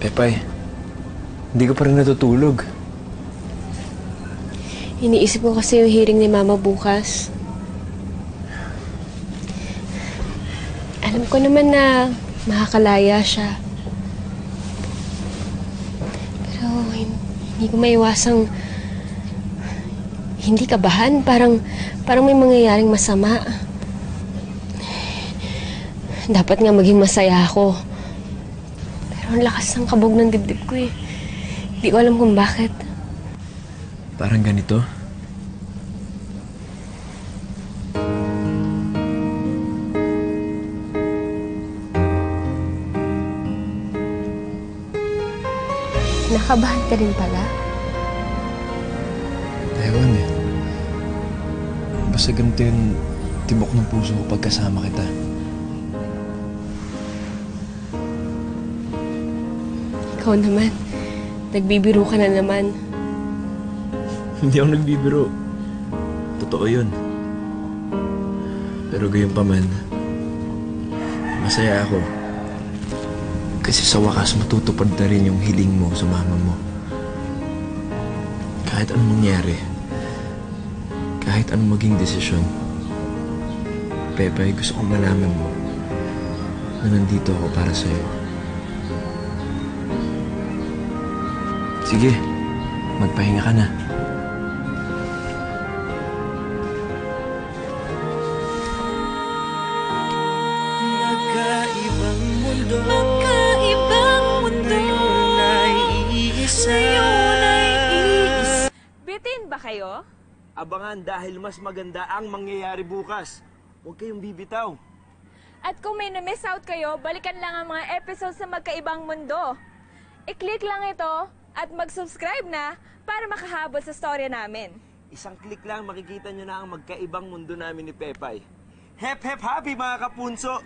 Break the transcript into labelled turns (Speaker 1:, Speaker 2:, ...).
Speaker 1: Pepay, hindi ka pa rin natutulog.
Speaker 2: Iniisip ko kasi yung hearing ni Mama bukas. Alam ko naman na makakalaya siya. Pero hindi ko maiwasang hindi kabahan. Parang may mangyayaring masama. Dapat nga maging masaya ako. Pero ang lakas ng kabog ng dibdib ko eh. Hindi ko alam kung bakit.
Speaker 1: Parang ganito.
Speaker 2: Nakabahan ka din pala?
Speaker 1: Ewan eh. Basta ganito yung tibok ng puso ko pagkasama kita.
Speaker 2: Ikaw naman. Nagbibiro ka na naman.
Speaker 1: Hindi ako nagbibiro. Totoo yun. Pero gayon pa man, masaya ako. Kasi sa wakas matutupad na rin yung hiling mo sa mama mo. Kahit anong mangyari, kahit anong maging desisyon, Pepay, gusto kong malaman mo na nandito ako para sa'yo. Sige, magpahinga ka na.
Speaker 3: Magkaibang mundo, ngayon ay iisa.
Speaker 4: Bitin ba kayo?
Speaker 5: Abangan dahil mas maganda ang mangyayari bukas. Huwag kayong bibitaw.
Speaker 4: At kung may na-miss out kayo, balikan lang ang mga episodes sa Magkaibang Mundo. I-click lang ito at mag-subscribe na para makahabol sa storya namin.
Speaker 5: Isang click lang makikita nyo na ang magkaibang mundo namin ni Pepay. Hep hep happy mga kapunso!